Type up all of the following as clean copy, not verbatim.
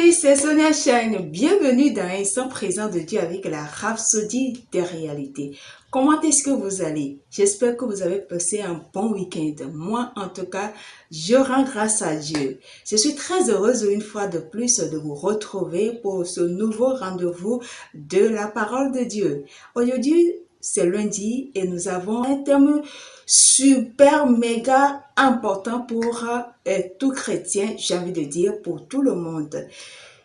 Salut, c'est Sonia Shine. Bienvenue dans Instant Présent de Dieu avec la Rhapsodie des réalités. Comment est-ce que vous allez? J'espère que vous avez passé un bon week-end. Moi, en tout cas, je rends grâce à Dieu. Je suis très heureuse une fois de plus de vous retrouver pour ce nouveau rendez-vous de la parole de Dieu. Aujourd'hui, c'est lundi et nous avons un thème super méga important pour tout chrétien, j'ai envie de dire pour tout le monde.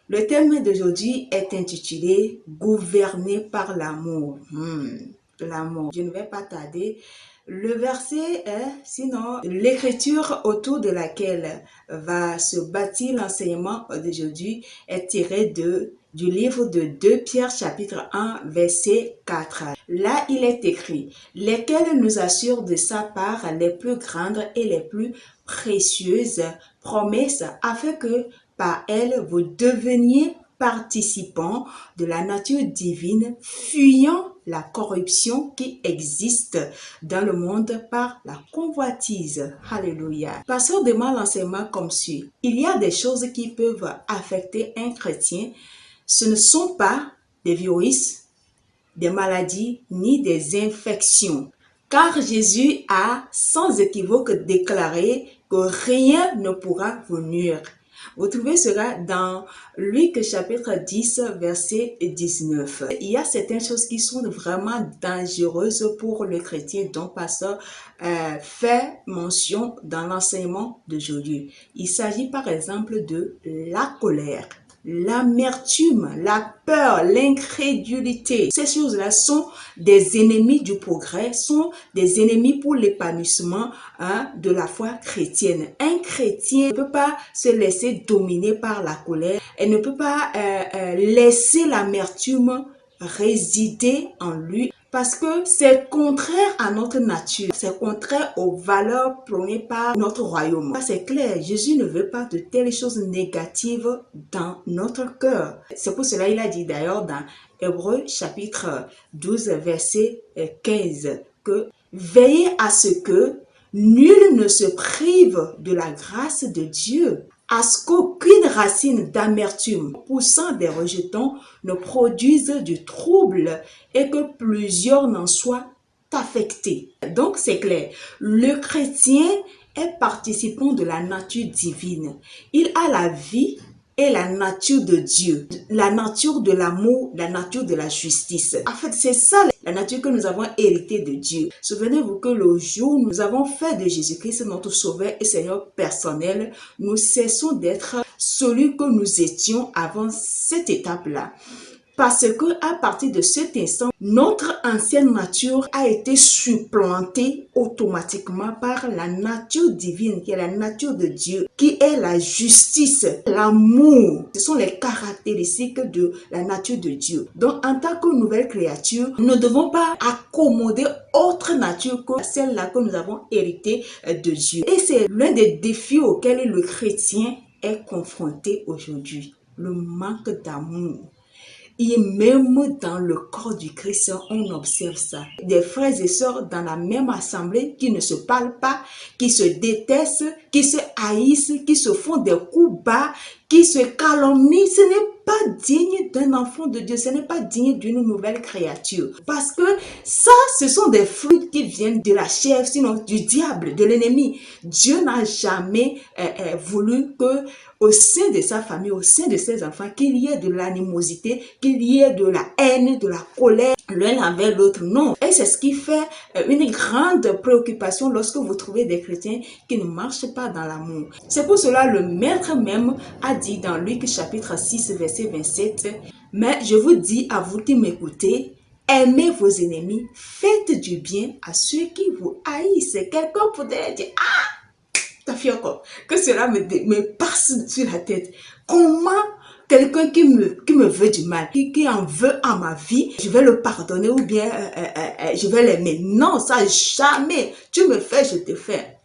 Le thème d'aujourd'hui est intitulé « Gouverné par l'amour ». L'amour. Je ne vais pas tarder. Le verset est, sinon, l'écriture autour de laquelle va se bâtir l'enseignement d'aujourd'hui est tirée du livre de 2 Pierre chapitre 1 verset 4. Là, il est écrit « Lesquels nous assurent de sa part les plus grandes et les plus précieuses promesses afin que par elles vous deveniez participants de la nature divine, fuyant la corruption qui existe dans le monde par la convoitise. » Alléluia. Pasteur demande l'enseignement comme suit. Il y a des choses qui peuvent affecter un chrétien. Ce ne sont pas des virus, des maladies, ni des infections. Car Jésus a sans équivoque déclaré que rien ne pourra vous nuire. Vous trouvez cela dans Luc chapitre 10 verset 19. Il y a certaines choses qui sont vraiment dangereuses pour le chrétien dont pasteur fait mention dans l'enseignement d'aujourd'hui. Il s'agit par exemple de la colère, l'amertume, la peur, l'incrédulité. Ces choses-là sont des ennemis du progrès, sont des ennemis pour l'épanouissement de la foi chrétienne. Un chrétien ne peut pas se laisser dominer par la colère et ne peut pas laisser l'amertume résider en lui. Parce que c'est contraire à notre nature, c'est contraire aux valeurs prônées par notre royaume. C'est clair, Jésus ne veut pas de telles choses négatives dans notre cœur. C'est pour cela qu'il a dit d'ailleurs dans Hébreux chapitre 12 verset 15 que « Veillez à ce que nul ne se prive de la grâce de Dieu, à ce qu'aucune racine d'amertume poussant des rejetons ne produise du trouble et que plusieurs n'en soient affectés. » Donc c'est clair, le chrétien est participant de la nature divine. Il a la vie et la nature de Dieu, la nature de l'amour, la nature de la justice. En fait, c'est ça la nature que nous avons héritée de Dieu. Souvenez-vous que le jour où nous avons fait de Jésus-Christ notre Sauveur et Seigneur personnel, nous cessons d'être celui que nous étions avant cette étape-là. Parce que à partir de cet instant, notre ancienne nature a été supplantée automatiquement par la nature divine, qui est la nature de Dieu, qui est la justice, l'amour. Ce sont les caractéristiques de la nature de Dieu. Donc, en tant que nouvelle créature, nous ne devons pas accommoder autre nature que celle-là que nous avons héritée de Dieu. Et c'est l'un des défis auxquels le chrétien est confronté aujourd'hui. Le manque d'amour. Et même dans le corps du Christ, on observe ça. Des frères et sœurs dans la même assemblée qui ne se parlent pas, qui se détestent, qui se haïssent, qui se font des coups bas, qui se calomnient. Ce n'est pas digne d'un enfant de Dieu, ce n'est pas digne d'une nouvelle créature. Parce que ça, ce sont des fruits qui viennent de la chair, sinon du diable, de l'ennemi. Dieu n'a jamais voulu que au sein de sa famille, au sein de ses enfants, qu'il y ait de l'animosité, qu'il y ait de la haine, de la colère, l'un envers l'autre. Non. Et c'est ce qui fait une grande préoccupation lorsque vous trouvez des chrétiens qui ne marchent pas dans l'amour. C'est pour cela le Maître même a dit dans Luc chapitre 6 verset 27, « Mais je vous dis à vous qui m'écoutez, aimez vos ennemis, faites du bien à ceux qui vous haïssent. » Quelqu'un pourrait dire, « Ah, t'as fait encore, que cela me passe sur la tête. Comment quelqu'un qui me veut du mal, qui en veut à ma vie, je vais le pardonner ou bien je vais l'aimer. Non, ça jamais. Tu me fais, je te fais. »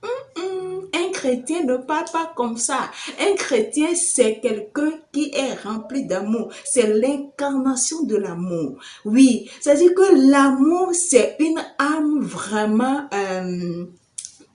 Un chrétien ne parle pas comme ça. Un chrétien, c'est quelqu'un qui est rempli d'amour. C'est l'incarnation de l'amour. Oui, c'est-à-dire que l'amour, c'est une âme vraiment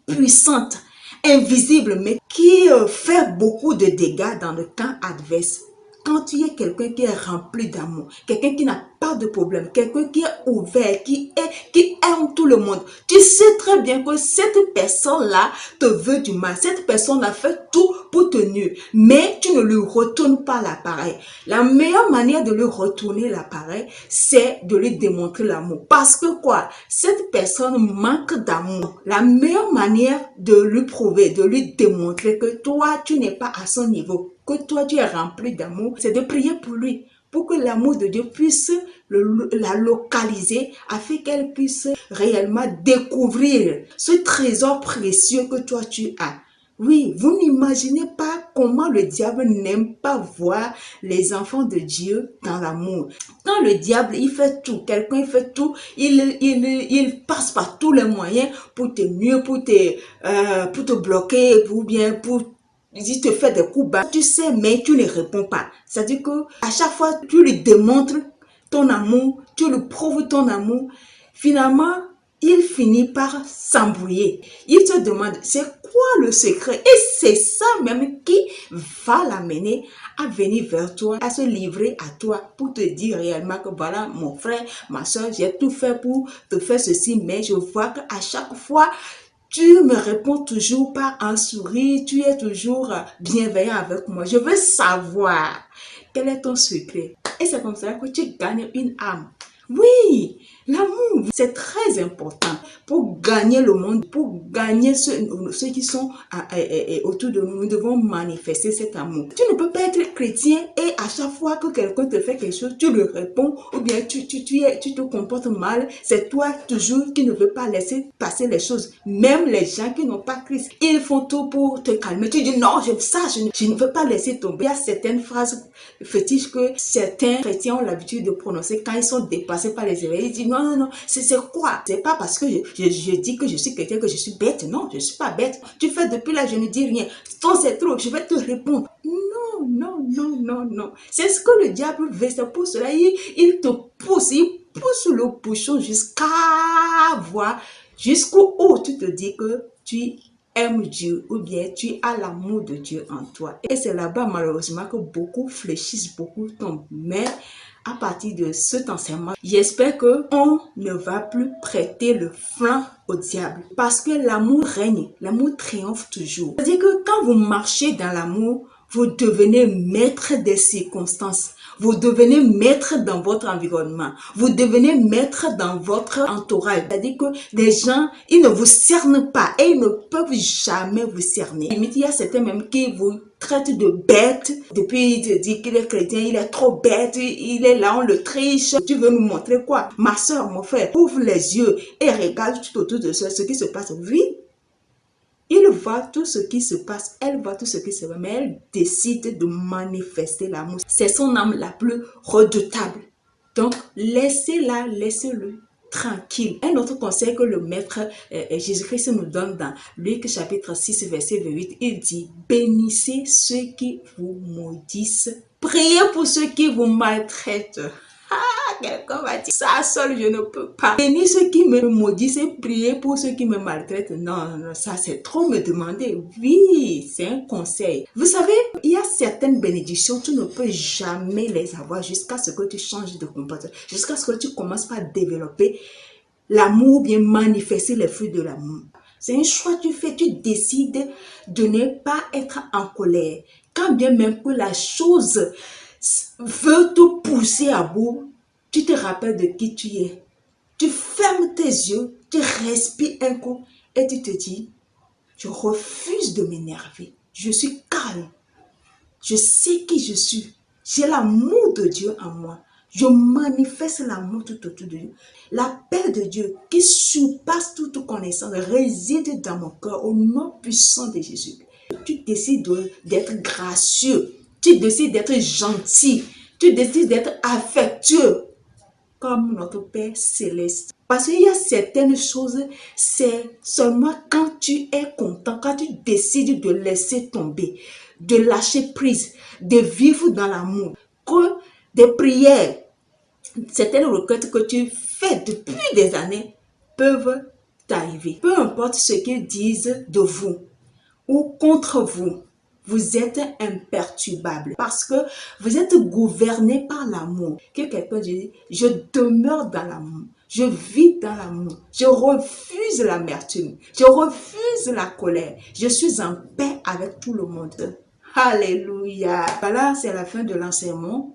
puissante, invisible, mais qui fait beaucoup de dégâts dans le camp adverse. quand tu es quelqu'un qui est rempli d'amour, quelqu'un qui n'a pas de problème, quelqu'un qui est ouvert, qui aime tout le monde, tu sais très bien que cette personne-là te veut du mal. Cette personne a fait tout pour te nuire, mais tu ne lui retournes pas l'appareil. La meilleure manière de lui retourner l'appareil, c'est de lui démontrer l'amour. Parce que quoi? Cette personne manque d'amour. La meilleure manière de lui prouver, de lui démontrer que toi, tu n'es pas à son niveau, que toi, tu es rempli d'amour, c'est de prier pour lui, pour que l'amour de Dieu puisse la localiser, afin qu'elle puisse réellement découvrir ce trésor précieux que toi, tu as. Oui, vous n'imaginez pas comment le diable n'aime pas voir les enfants de Dieu dans l'amour. Quand le diable, il fait tout, quelqu'un il fait tout, il passe par tous les moyens pour te nuire, pour te bloquer, ou bien pour il te fait des coups bas, tu sais, mais tu ne réponds pas. C'est-à-dire que à chaque fois, tu lui démontres ton amour, tu lui prouves ton amour. Finalement, il finit par s'embrouiller. Il te demande, c'est quoi le secret? Et c'est ça même qui va l'amener à venir vers toi, à se livrer à toi pour te dire réellement que voilà, mon frère, ma soeur, j'ai tout fait pour te faire ceci, mais je vois qu'à chaque fois, tu me réponds toujours par un sourire, tu es toujours bienveillant avec moi. Je veux savoir quel est ton secret. Et c'est comme ça que tu gagnes une âme. Oui, l'amour, c'est très important pour gagner le monde, pour gagner ceux qui sont autour de nous. Nous devons manifester cet amour. Tu ne peux pas être chrétien et à chaque fois que quelqu'un te fait quelque chose, tu lui réponds ou bien tu te comportes mal. C'est toi toujours qui ne veux pas laisser passer les choses. Même les gens qui n'ont pas Christ, ils font tout pour te calmer. Tu dis non, je ne veux pas laisser tomber. Il y a certaines phrases fétiches que certains chrétiens ont l'habitude de prononcer quand ils sont dépassés par les éveils. Ils disent non, c'est quoi? C'est pas parce que je dis que je suis chrétien que je suis bête. Non, je suis pas bête. Tu fais depuis là, je ne dis rien. Toi, c'est trop, je vais te répondre. Non. C'est ce que le diable veut. C'est pour cela, il te pousse, il pousse le bouchon jusqu'à voir, jusqu'où tu te dis que tu aimes Dieu ou bien tu as l'amour de Dieu en toi. Et c'est là-bas malheureusement que beaucoup fléchissent, beaucoup tombent. Mais à partir de cet enseignement, j'espère qu'on ne va plus prêter le flanc au diable. Parce que l'amour règne, l'amour triomphe toujours. C'est-à-dire que quand vous marchez dans l'amour, vous devenez maître des circonstances. Vous devenez maître dans votre environnement. Vous devenez maître dans votre entourage. C'est-à-dire que les gens, ils ne vous cernent pas et ils ne peuvent jamais vous cerner. Limite, il y a certains même qui vous traitent de bête. Depuis, il te dit qu'il est chrétien, il est trop bête, il est là, on le triche. Tu veux nous montrer quoi? Ma soeur, mon frère, ouvre les yeux et regarde tout autour de ce qui se passe. Oui. Il voit tout ce qui se passe, elle voit tout ce qui se passe, mais elle décide de manifester l'amour. C'est son âme la plus redoutable. Donc, laissez-la, laissez-le tranquille. Un autre conseil que le maître Jésus-Christ nous donne dans Luc chapitre 6, verset 28, il dit, bénissez ceux qui vous maudissent, priez pour ceux qui vous maltraitent. Quelqu'un va dire, ça seul je ne peux pas. Bénis ceux qui me maudissent et prier pour ceux qui me maltraitent. Non, ça c'est trop me demander. Oui, c'est un conseil. Vous savez, il y a certaines bénédictions, tu ne peux jamais les avoir jusqu'à ce que tu changes de comportement, jusqu'à ce que tu commences par développer l'amour, bien manifester les fruits de l'amour. C'est un choix que tu fais, tu décides de ne pas être en colère. Quand bien même que la chose veut te pousser à bout, tu te rappelles de qui tu es. Tu fermes tes yeux, tu respires un coup et tu te dis, je refuse de m'énerver. Je suis calme. Je sais qui je suis. J'ai l'amour de Dieu en moi. Je manifeste l'amour tout autour de Dieu. La paix de Dieu qui surpasse toute connaissance réside dans mon cœur au nom puissant de Jésus. Tu décides d'être gracieux. Tu décides d'être gentil. Tu décides d'être affectueux comme notre Père céleste. Parce qu'il y a certaines choses, c'est seulement quand tu es content, quand tu décides de laisser tomber, de lâcher prise, de vivre dans l'amour, que des prières, certaines requêtes que tu fais depuis des années peuvent t'arriver. Peu importe ce qu'ils disent de vous ou contre vous, vous êtes imperturbable parce que vous êtes gouverné par l'amour. Que quelqu'un dise, je demeure dans l'amour. Je vis dans l'amour. Je refuse l'amertume. Je refuse la colère. Je suis en paix avec tout le monde. Alléluia. Voilà, c'est la fin de l'enseignement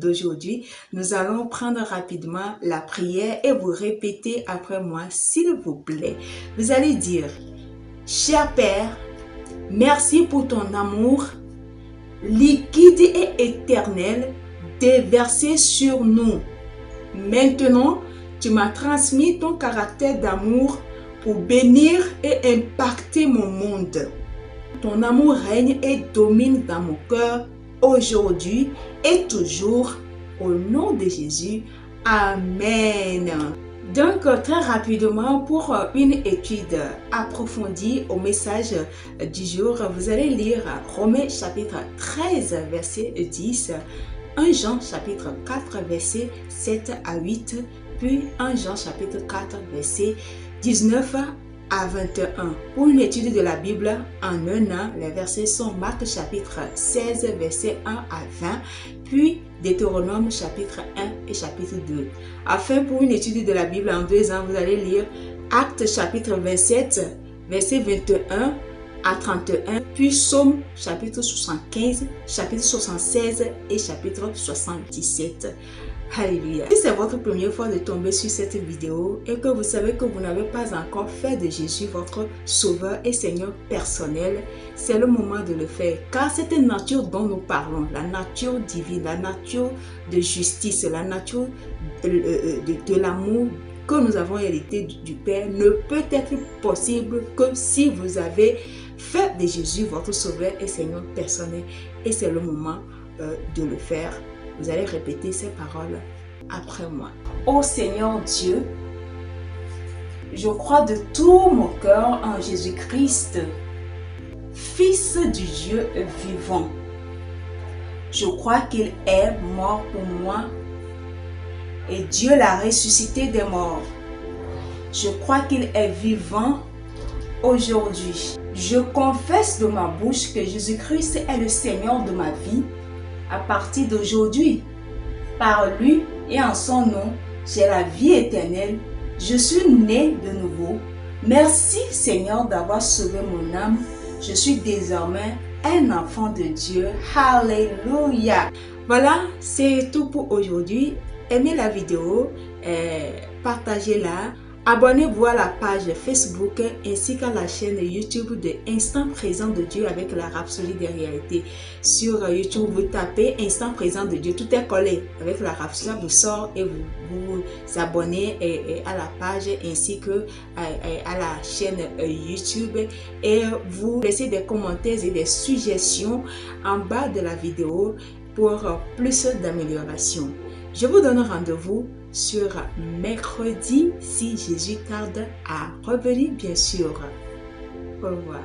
d'aujourd'hui. Nous allons prendre rapidement la prière et vous répéter après moi, s'il vous plaît. Vous allez dire, cher Père, merci pour ton amour liquide et éternel déversé sur nous. Maintenant, tu m'as transmis ton caractère d'amour pour bénir et impacter mon monde. Ton amour règne et domine dans mon cœur aujourd'hui et toujours. Au nom de Jésus. Amen. Donc, très rapidement, pour une étude approfondie au message du jour, vous allez lire Romains chapitre 13, verset 10, 1 Jean chapitre 4, verset 7 à 8, puis 1 Jean chapitre 4, verset 19 à 21. Pour une étude de la Bible en un an, les versets sont Marc chapitre 16, verset 1 à 20, puis Deutéronome chapitre 1 et chapitre 2. Enfin, pour une étude de la Bible en 2 ans, vous allez lire Actes chapitre 27, verset 21 à 31, puis Psaume chapitre 75, chapitre 76 et chapitre 77. Alléluia. Si c'est votre première fois de tomber sur cette vidéo et que vous savez que vous n'avez pas encore fait de Jésus votre sauveur et Seigneur personnel, c'est le moment de le faire. Car cette nature dont nous parlons, la nature divine, la nature de justice, la nature de l'amour que nous avons hérité du Père ne peut être possible que si vous avez fait de Jésus votre sauveur et Seigneur personnel. Et c'est le moment de le faire. Vous allez répéter ces paroles après moi. Ô Seigneur Dieu, je crois de tout mon cœur en Jésus-Christ, Fils du Dieu vivant. Je crois qu'il est mort pour moi et Dieu l'a ressuscité des morts. Je crois qu'il est vivant aujourd'hui. Je confesse de ma bouche que Jésus-Christ est le Seigneur de ma vie. À partir d'aujourd'hui, par lui et en son nom, j'ai la vie éternelle. Je suis né de nouveau. Merci Seigneur d'avoir sauvé mon âme. Je suis désormais un enfant de Dieu. Alléluia. Voilà, c'est tout pour aujourd'hui. Aimez la vidéo, partagez-la. Abonnez-vous à la page Facebook ainsi qu'à la chaîne YouTube de Instant Présent de Dieu avec la Rhapsodie des réalités. Sur YouTube, vous tapez Instant Présent de Dieu, tout est collé avec la Rhapsodie, vous sort et vous vous abonnez à la page ainsi que à la chaîne YouTube et vous laissez des commentaires et des suggestions en bas de la vidéo pour plus d'amélioration. Je vous donne rendez-vous sur mercredi si Jésus tarde à revenir, bien sûr. Au revoir.